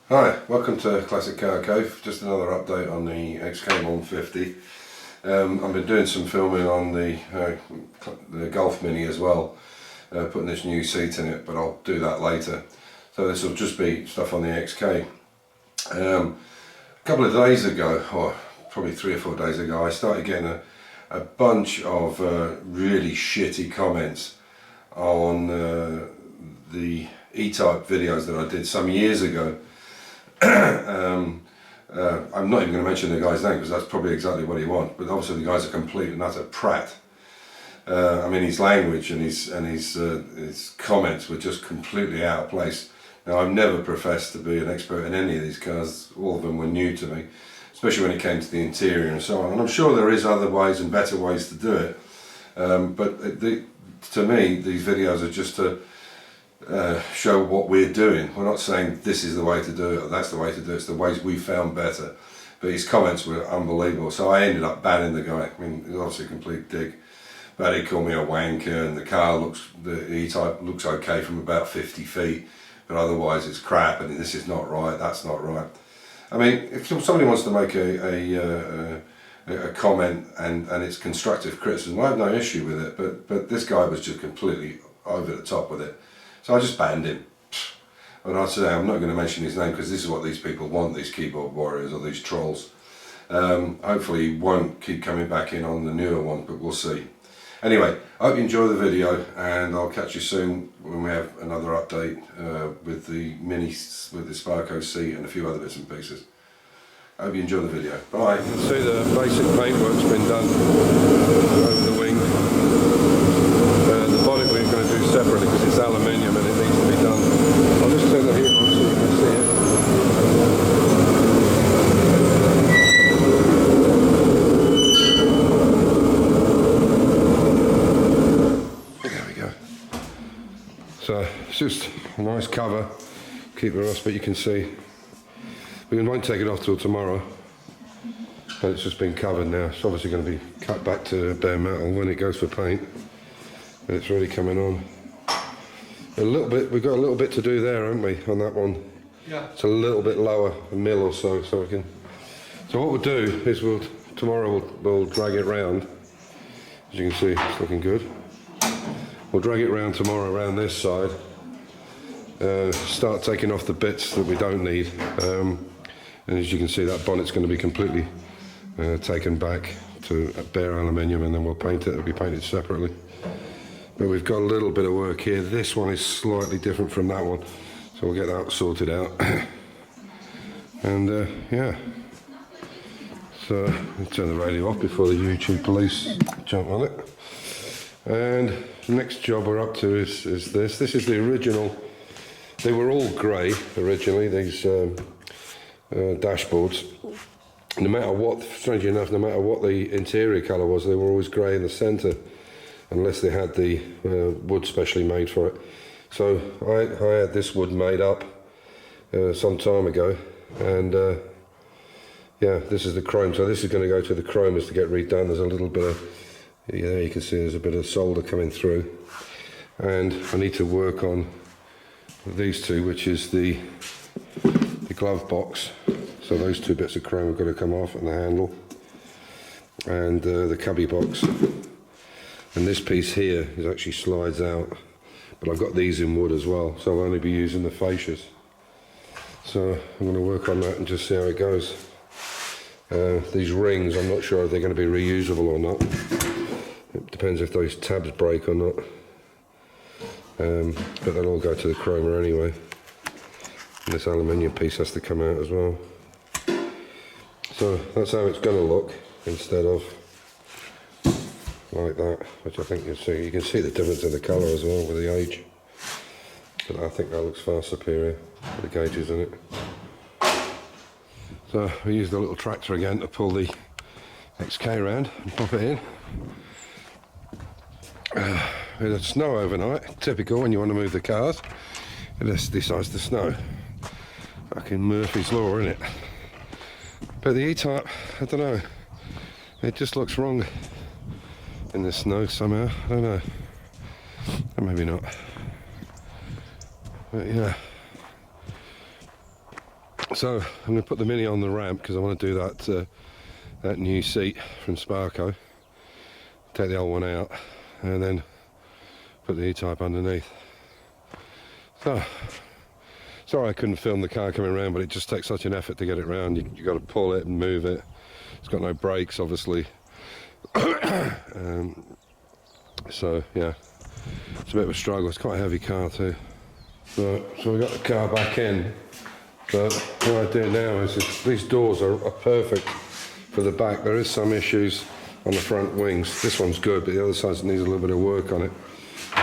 Hi, welcome to Classic Car Cove. Just another update on the XK150. I've been doing some filming on the Golf Mini as well, putting this new seat in it, but I'll do that later. So this will just be stuff on the XK. A couple of days ago, or probably 3 or 4 days ago, I started getting a bunch of really shitty comments on the E-Type videos that I did some years ago. I'm not even going to mention the guy's name because that's probably exactly what he wants, but obviously the guy's a complete and utter prat. I mean, his language and his comments were just completely out of place. Now, I've never professed to be an expert in any of these cars. All of them were new to me, especially when it came to the interior and so on, and I'm sure there is other ways and better ways to do it, but to me these videos are just to show what we're doing. We're not saying this is the way to do it or that's the way to do it. It's the ways we found better. But his comments were unbelievable, so I ended up banning the guy. I mean, he's obviously a complete dick, but he called me a wanker, and the car the E-Type looks okay from about 50 feet, but otherwise it's crap, and this is not right, that's not right. I mean, if somebody wants to make a comment and it's constructive criticism, I have no issue with it, but this guy was just completely over the top with it. So I just banned him. And I say, I'm not going to mention his name because this is what these people want, these keyboard warriors or these trolls. Hopefully he won't keep coming back in on the newer one, but we'll see. Anyway, I hope you enjoy the video, and I'll catch you soon when we have another update with the Mini, with the Sparko seat and a few other bits and pieces. I hope you enjoy the video. Bye. You can see the basic paintwork's been done over the wing. The bonnet we're going to do separately because it's aluminium and it needs to be done. I'll just turn the heat on so you can see it. There we go. So it's just a nice cover, keep the rust, but you can see we won't take it off till tomorrow. But it's just been covered now. It's obviously going to be cut back to bare metal when it goes for paint. But it's really coming on. A little bit, we've got a little bit to do there, haven't we, on that one? Yeah. It's a little bit lower, a mil or so, so we can. So what we'll do is tomorrow we'll drag it round. As you can see, it's looking good. We'll drag it round tomorrow around this side. Start taking off the bits that we don't need. And as you can see, that bonnet's going to be completely taken back to bare aluminium, and then we'll paint it. It'll be painted separately. But we've got a little bit of work here. This one is slightly different from that one, so we'll get that sorted out. And yeah, so I'll turn the radio off before the YouTube police jump on it. And the next job we're up to is this. This is the original. They were all grey originally, these dashboards. No matter what, strangely enough, no matter what the interior colour was, they were always grey in the centre, unless they had the wood specially made for it. So I had this wood made up some time ago, and yeah, this is the chrome. So this is going to go to the chromers to get redone. There's a little bit of, yeah, you can see there's a bit of solder coming through, and I need to work on these two, which is the glove box. So those two bits of chrome have got to come off, and the handle, and the cubby box. And this piece here is actually slides out, but I've got these in wood as well, so I'll only be using the fascias. So I'm going to work on that and just see how it goes. These rings, I'm not sure if they're going to be reusable or not. It depends if those tabs break or not. But they'll all go to the chromer anyway. And this aluminium piece has to come out as well. So that's how it's going to look, instead of like that, which I think you'll see. You can see the difference in the colour as well with the age. But I think that looks far superior with the gauges in it. So we used the little tractor again to pull the XK around and pop it in. We had snow overnight, typical when you want to move the cars. It just decides to snow. Fucking Murphy's Law, isn't it? But the E-Type, I don't know, it just looks wrong in the snow somehow. I don't know. Or maybe not. But yeah. So I'm going to put the Mini on the ramp because I want to do that new seat from Sparco. Take the old one out and then put the E-Type underneath. So, sorry I couldn't film the car coming around, but it just takes such an effort to get it round. You got to pull it and move it. It's got no brakes, obviously. So yeah, it's a bit of a struggle. It's quite a heavy car too. So we got the car back in. But what I do now is these doors are perfect for the back. There is some issues on the front wings. This one's good, but the other side needs a little bit of work on it.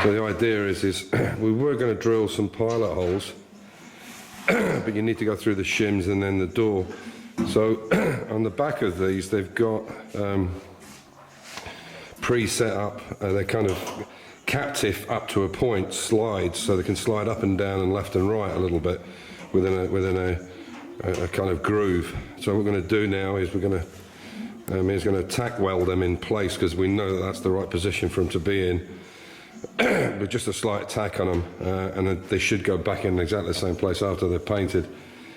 So the idea is we were going to drill some pilot holes, but you need to go through the shims and then the door. So on the back of these, they've got pre-set up. They're kind of captive up to a point, slides, so they can slide up and down and left and right a little bit within a kind of groove. So what we're going to do now is he's going to tack weld them in place because we know that that's the right position for them to be in. With just a slight tack on them, and then they should go back in exactly the same place after they're painted.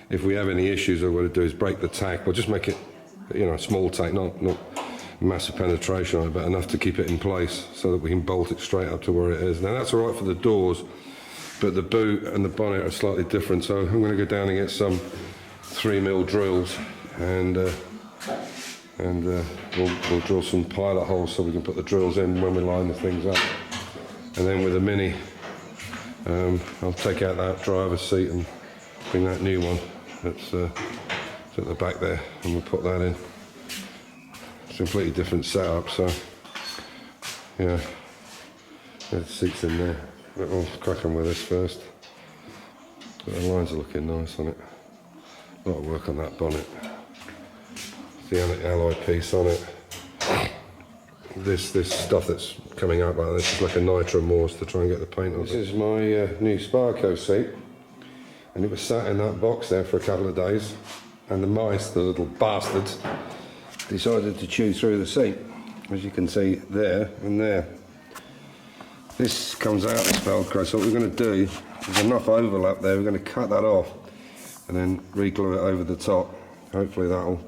If we have any issues, what we'll do is break the tack. We'll just make it, a small tack, not massive penetration on it, but enough to keep it in place so that we can bolt it straight up to where it is. Now that's all right for the doors, but the boot and the bonnet are slightly different. So I'm going to go down and get some 3mm drills, and we'll drill some pilot holes so we can put the drills in when we line the things up. And then with the Mini, I'll take out that driver's seat and bring that new one that's at the back there, and we'll put that in. It's a completely different setup, so yeah, the seat's in there. But we'll crack on with this first. But the lines are looking nice on it. A lot of work on that bonnet. The alloy piece on it. This stuff that's coming out like this is like a nitro morse to try and get the paint on. This is my new Sparco seat, and it was sat in that box there for a couple of days, and the mice, the little bastards, decided to chew through the seat, as you can see there and there. This comes out, this Velcro, so what we're going to do, there's enough overlap there, we're going to cut that off and then re-glue it over the top. Hopefully that'll,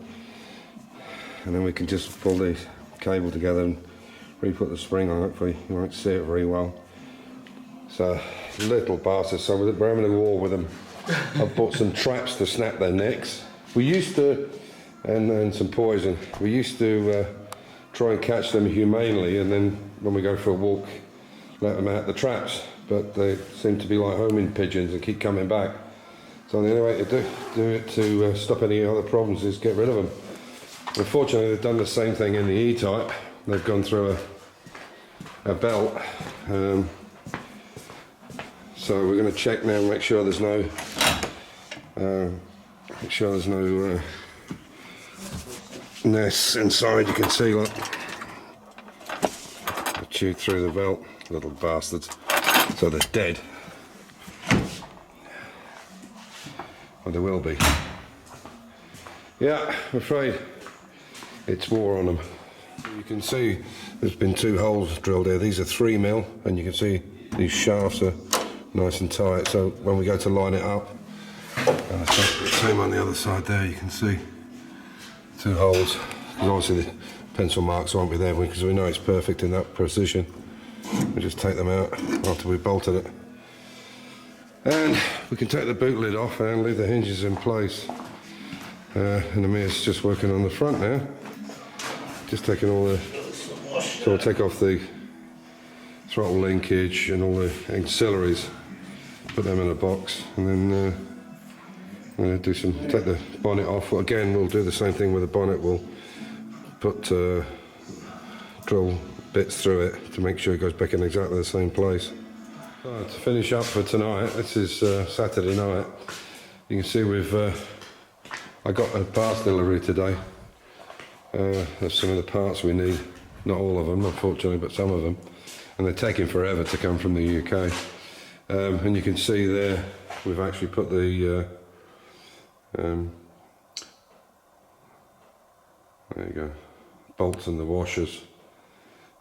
and then we can just pull the cable together and re-put the spring on. Hopefully you won't see it very well. So little bastards, so we're having a war with them. I've bought some traps to snap their necks. We used to, and some poison, we used to try and catch them humanely, and then when we go for a walk let them out the traps, but they seem to be like homing pigeons and keep coming back. So the only way to do it to stop any other problems is get rid of them. Unfortunately, they've done the same thing in the E-Type. They've gone through a belt. So we're going to check now and make sure there's no nests inside. You can see, look, they chewed through the belt, little bastards. So they're dead. Well, they will be. Yeah, I'm afraid it's war on them. You can see there's been 2 holes drilled here. These are 3mm, and you can see these shafts are nice and tight. So when we go to line it up, same on the other side there, you can see 2 holes. Because obviously the pencil marks won't be there because we know it's perfect in that precision. We just take them out after we bolted it. And we can take the boot lid off and leave the hinges in place. And Amir's just working on the front now. Just taking all the, so we'll take off the throttle linkage and all the auxiliaries, put them in a box, and then I'm going to take the bonnet off. Again, we'll do the same thing with the bonnet. We'll put drill bits through it to make sure it goes back in exactly the same place. So to finish up for tonight, this is Saturday night. You can see I got a parts delivery today. There's some of the parts we need, not all of them unfortunately, but some of them, and they're taking forever to come from the UK. And you can see there we've actually put the there you go, bolts and the washers.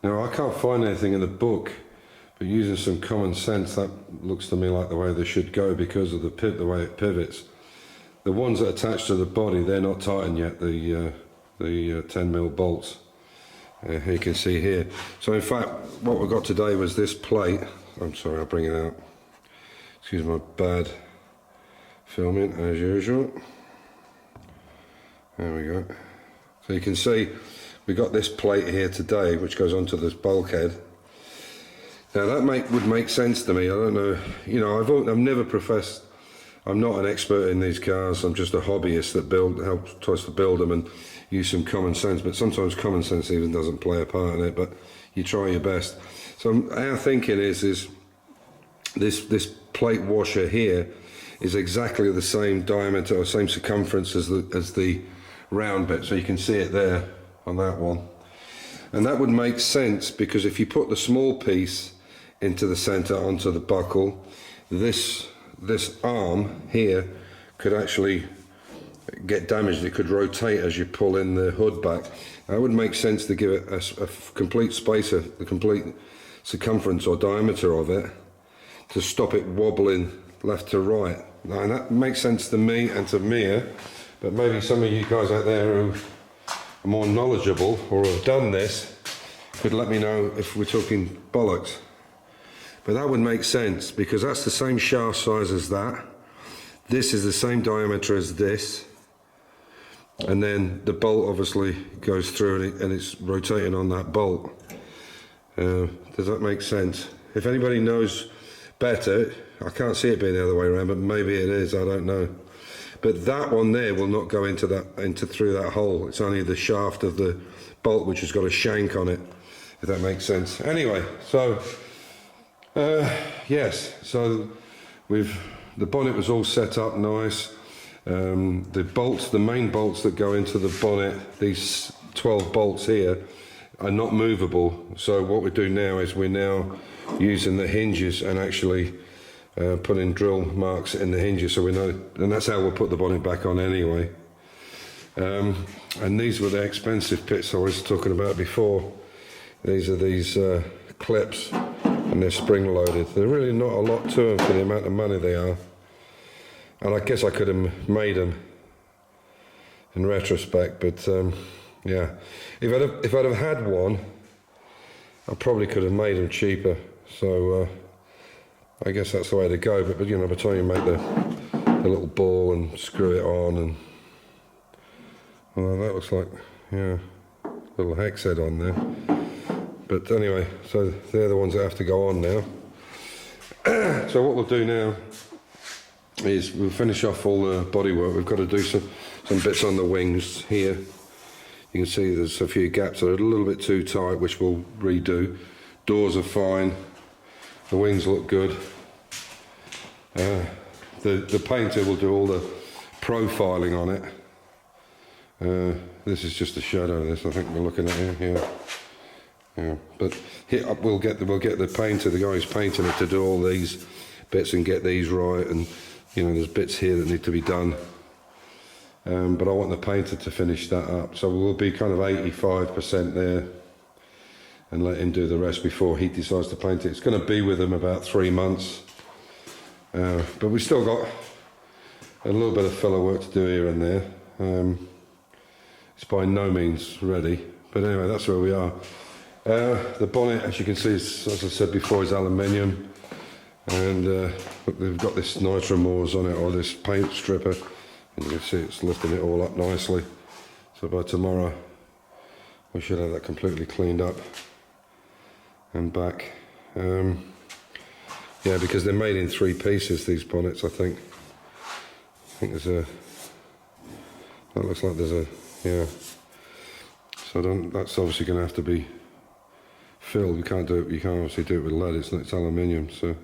Now I can't find anything in the book, but using some common sense, that looks to me like the way they should go because of the way it pivots. the ones that attach to the body, they're not tightened yet, the 10mm bolts. You can see here. So in fact, what we got today was this plate. I'm sorry, I'll bring it out. Excuse my bad filming as usual. There we go. So you can see we got this plate here today, which goes onto this bulkhead. Now that would make sense to me. I don't know, you know, I've never professed. I'm not an expert in these cars. I'm just a hobbyist that tries to build them and use some common sense. But sometimes common sense even doesn't play a part in it. But you try your best. So our thinking is this plate washer here is exactly the same diameter or same circumference as the round bit. So you can see it there on that one. And that would make sense because if you put the small piece into the center onto the buckle, this arm here could actually get damaged. It could rotate as you pull in the hood back. That would make sense to give it a complete spacer, the complete circumference or diameter of it, to stop it wobbling left to right. Now that makes sense to me and to Mia, but maybe some of you guys out there who are more knowledgeable or have done this could let me know if we're talking bollocks. But that would make sense because that's the same shaft size as that. This is the same diameter as this. And then the bolt obviously goes through and it's rotating on that bolt. Does that make sense? If anybody knows better, I can't see it being the other way around, but maybe it is, I don't know. But that one there will not go through that hole. It's only the shaft of the bolt which has got a shank on it, if that makes sense. Anyway, so yes, so the bonnet was all set up nice. The bolts, the main bolts that go into the bonnet, these 12 bolts here, are not movable. So what we do now is we're now using the hinges and actually putting drill marks in the hinges, so we know, and that's how we'll put the bonnet back on anyway. And these were the expensive bits I was talking about before. These are these clips, and they're spring loaded. They're really not a lot to them for the amount of money they are. And I guess I could have made them in retrospect, but yeah, if I'd have had one, I probably could have made them cheaper. So I guess that's the way to go. But you know, by the time you make the little ball and screw it on, and well, that looks like, yeah, little hex head on there. But anyway, so they're the ones that have to go on now. So what we'll do now is we'll finish off all the bodywork. We've got to do some bits on the wings here. You can see there's a few gaps that are a little bit too tight, which we'll redo. Doors are fine. The wings look good. The painter will do all the profiling on it. This is just a shadow of this, I think we're looking at here. Yeah, but here we'll get the painter, the guy who's painting it, to do all these bits and get these right, and you know, there's bits here that need to be done. But I want the painter to finish that up, so we'll be kind of 85% there, and let him do the rest before he decides to paint it. It's going to be with him about 3 months, but we've still got a little bit of filler work to do here and there. It's by no means ready, but anyway, that's where we are. The bonnet, as you can see, as I said before, is aluminium, and they've got this nitromors on it, or this paint stripper, and you can see it's lifting it all up nicely. So by tomorrow we should have that completely cleaned up and back. Yeah, because they're made in 3 pieces, these bonnets, I think. There's a, that looks like there's a, yeah. So that's obviously going to have to be filled. You can't obviously do it with lead, it's aluminium, so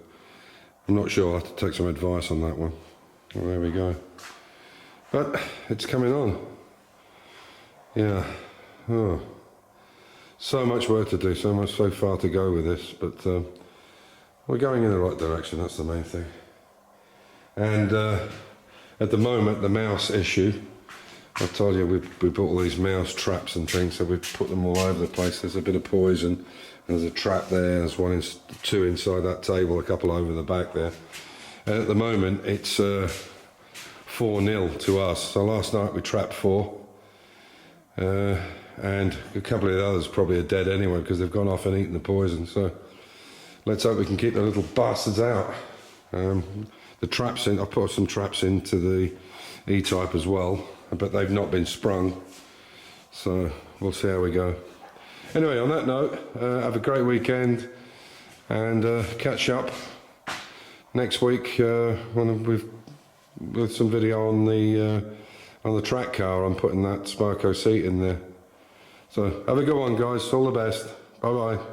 I'm not sure. I'll have to take some advice on that one. Well, there we go. But it's coming on. Yeah. Oh. So much work to do, so far to go with this, but we're going in the right direction, that's the main thing. And at the moment, the mouse issue, I told you we bought all these mouse traps and things, so we've put them all over the place. There's a bit of poison, and there's a trap there, there's two inside that table, a couple over the back there. And at the moment, it's 4 4-0 to us. So last night we trapped 4. And a couple of the others probably are dead anyway because they've gone off and eaten the poison. So let's hope we can keep the little bastards out. The traps in, I put some traps into the E-type as well, but they've not been sprung. So we'll see how we go. Anyway, on that note, have a great weekend and catch up next week with some video on the track car. I'm putting that Sparco seat in there. So have a good one, guys. All the best. Bye bye.